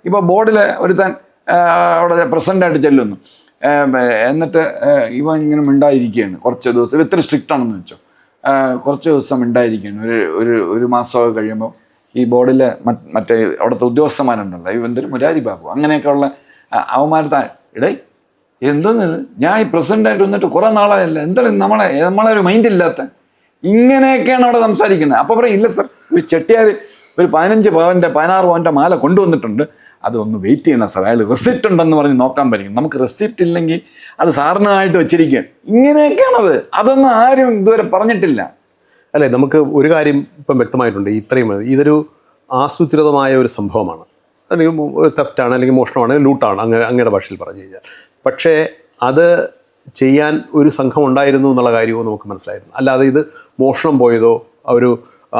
ഇപ്പോൾ ബോർഡിൽ ഒരുത്താൻ അവിടെ പ്രസൻ്റായിട്ട് ചെല്ലുന്നു, എന്നിട്ട് ഇവൻ ഇങ്ങനെ മിണ്ടായിരിക്കുകയാണ് കുറച്ച് ദിവസം. ഇത്ര സ്ട്രിക്റ്റ് ആണെന്ന് വെച്ചോ, കുറച്ച് ദിവസം മിണ്ടായിരിക്കുകയാണ്. ഒരു മാസമൊക്കെ കഴിയുമ്പോൾ ഈ ബോർഡിൽ മറ്റേ അവിടുത്തെ ഉദ്യോഗസ്ഥന്മാരുണ്ടല്ലോ, ഇവന്തൊരു മുരാരി ബാബു അങ്ങനെയൊക്കെ ഉള്ള അവന്മാർ ഇടേ എന്തോന്ന് ഞാൻ ഈ പ്രസിഡൻ്റായിട്ട് വന്നിട്ട് കുറേ നാളായല്ല, എന്താണ് നമ്മളെ ഒരു മൈൻഡ് ഇല്ലാത്ത ഇങ്ങനെയൊക്കെയാണ് അവിടെ സംസാരിക്കുന്നത്. അപ്പോൾ പറയും ഇല്ല സർ, ഒരു ചെട്ടിയാർ ഒരു 15 പവൻ്റെ 16 പവൻ്റെ മാല കൊണ്ടുവന്നിട്ടുണ്ട്, അതൊന്ന് വെയിറ്റ് ചെയ്യണം സാർ, അയാൾ റെസിപ്റ്റ് ഉണ്ടെന്ന് പറഞ്ഞ് നോക്കാൻ പറ്റും. നമുക്ക് റെസിപ്റ്റ് ഇല്ലെങ്കിൽ അത് സാറിനായിട്ട് വെച്ചിരിക്കുകയാണ്. ഇങ്ങനെയൊക്കെയാണത്, അതൊന്നും ആരും ഇതുവരെ പറഞ്ഞിട്ടില്ല. അല്ലേ, നമുക്ക് ഒരു കാര്യം ഇപ്പം വ്യക്തമായിട്ടുണ്ട്. ഇതൊരു ആസൂത്രിതമായ ഒരു സംഭവമാണ്, അല്ലെങ്കിൽ ഒരു തെഫ്റ്റാണ്, അല്ലെങ്കിൽ മോഷണമാണ്, ലൂട്ടാണ്, അങ്ങയുടെ ഭാഷയിൽ പറഞ്ഞു കഴിഞ്ഞാൽ. പക്ഷേ അത് ചെയ്യാൻ ഒരു സംഘം ഉണ്ടായിരുന്നു എന്നുള്ള കാര്യവും നമുക്ക് മനസ്സിലായിരുന്നു. അല്ലാതെ ഇത് മോഷണം പോയതോ ഒരു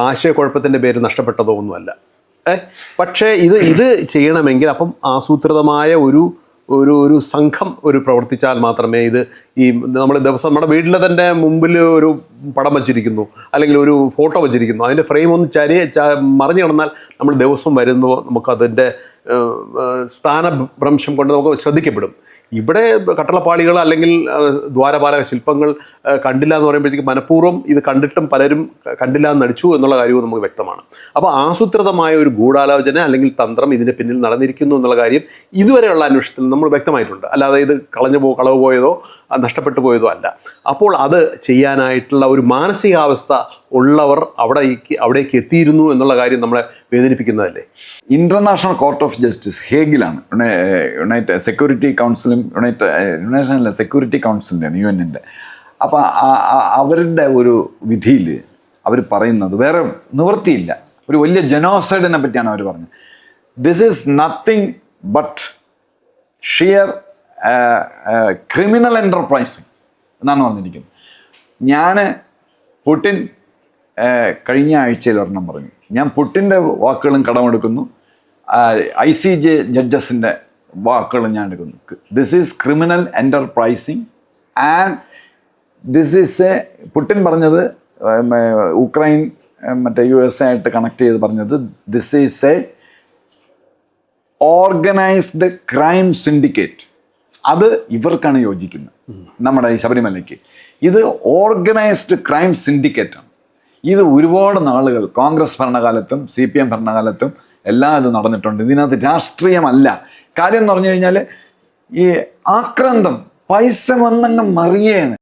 ആശയക്കുഴപ്പത്തിൻ്റെ പേര് നഷ്ടപ്പെട്ടതോ ഒന്നുമല്ല. പക്ഷേ ഇത് ചെയ്യണമെങ്കിൽ അപ്പം ആസൂത്രിതമായ ഒരു സംഘം പ്രവർത്തിച്ചാൽ മാത്രമേ ഇത് നമ്മൾ ദിവസം നമ്മുടെ വീട്ടിലെ തന്നെ മുമ്പിൽ ഒരു പടം വച്ചിരിക്കുന്നു, അല്ലെങ്കിൽ ഒരു ഫോട്ടോ വച്ചിരിക്കുന്നു, അതിൻ്റെ ഫ്രെയിം ഒന്ന് മറിഞ്ഞു കിടന്നാൽ നമ്മൾ ദിവസം വരുമ്പോൾ നമുക്കതിൻ്റെ സ്ഥാനഭ്രംശം കൊണ്ട് നമുക്ക് ശ്രദ്ധിക്കപ്പെടും. ഇവിടെ കട്ടളപ്പാളികൾ അല്ലെങ്കിൽ ദ്വാരപാലക ശില്പങ്ങൾ കണ്ടില്ല എന്ന് പറയുമ്പോഴത്തേക്ക് മനഃപൂർവ്വം ഇത് കണ്ടിട്ടും പലരും കണ്ടില്ല എന്ന് നടിച്ചു എന്നുള്ള കാര്യവും നമുക്ക് വ്യക്തമാണ്. അപ്പോൾ ആസൂത്രിതമായ ഒരു ഗൂഢാലോചന അല്ലെങ്കിൽ തന്ത്രം ഇതിൻ്റെ പിന്നിൽ നടന്നിരിക്കുന്നു എന്നുള്ള കാര്യം ഇതുവരെയുള്ള അന്വേഷണത്തിൽ നമ്മൾ വ്യക്തമായിട്ടുണ്ട്. അല്ലാതെ ഇത് കളവ് പോയതോ നഷ്ടപ്പെട്ടു പോയതോ അല്ല. അപ്പോൾ അത് ചെയ്യാനായിട്ടുള്ള ഒരു മാനസികാവസ്ഥ ഉള്ളവർ അവിടേക്ക് എത്തിയിരുന്നു എന്നുള്ള കാര്യം നമ്മളെ വേദനിപ്പിക്കുന്നതല്ലേ. ഇന്റർനാഷണൽ കോർട്ട് ഓഫ് ജസ്റ്റിസ് ഹേഗിലാണ്, യുണൈറ്റഡ് സെക്യൂരിറ്റി കൗൺസിലും യുണൈറ്റഡ് സെക്യൂരിറ്റി കൗൺസിലിൻ്റെയാണ്, UN-ൻ്റെ. അപ്പോൾ അവരുടെ ഒരു വിധിയിൽ അവർ പറയുന്നത് വേറെ നിവൃത്തിയില്ല, ഒരു വലിയ ജനോസൈഡിനെ പറ്റിയാണ് അവർ പറഞ്ഞത്. This is nothing but sheer criminal enterprising എന്നാണ് പറഞ്ഞിരിക്കുന്നത്. പുടിൻ കഴിഞ്ഞ ആഴ്ചയിൽ ഒരെണ്ണം പറഞ്ഞു, ഞാൻ പുടിൻ്റെ വാക്കുകളും കടമെടുക്കുന്നു, ICJ ജഡ്ജസിൻ്റെ വാക്കുകളും ഞാൻ എടുക്കുന്നു. This is criminal enterprising and this is Putin പറഞ്ഞത്, ഉക്രൈൻ മറ്റേ USA ആയിട്ട് കണക്ട് ചെയ്ത് പറഞ്ഞത്, this is a organised crime syndicate. അത് ഇവർക്കാണ് യോജിക്കുന്നത്, നമ്മുടെ ഈ ശബരിമലയ്ക്ക്. ഇത് ഓർഗനൈസ്ഡ് ക്രൈം സിൻഡിക്കേറ്റാണ്. ഇത് ഒരുപാട് നാളുകൾ കോൺഗ്രസ് ഭരണകാലത്തും CPM ഭരണകാലത്തും എല്ലാം ഇത് നടന്നിട്ടുണ്ട്. ഇതിനകത്ത് രാഷ്ട്രീയമല്ല കാര്യം എന്ന് പറഞ്ഞു കഴിഞ്ഞാൽ, ഈ ആക്രാന്തം പൈസ വന്നങ്ങ് മറിയാണ്.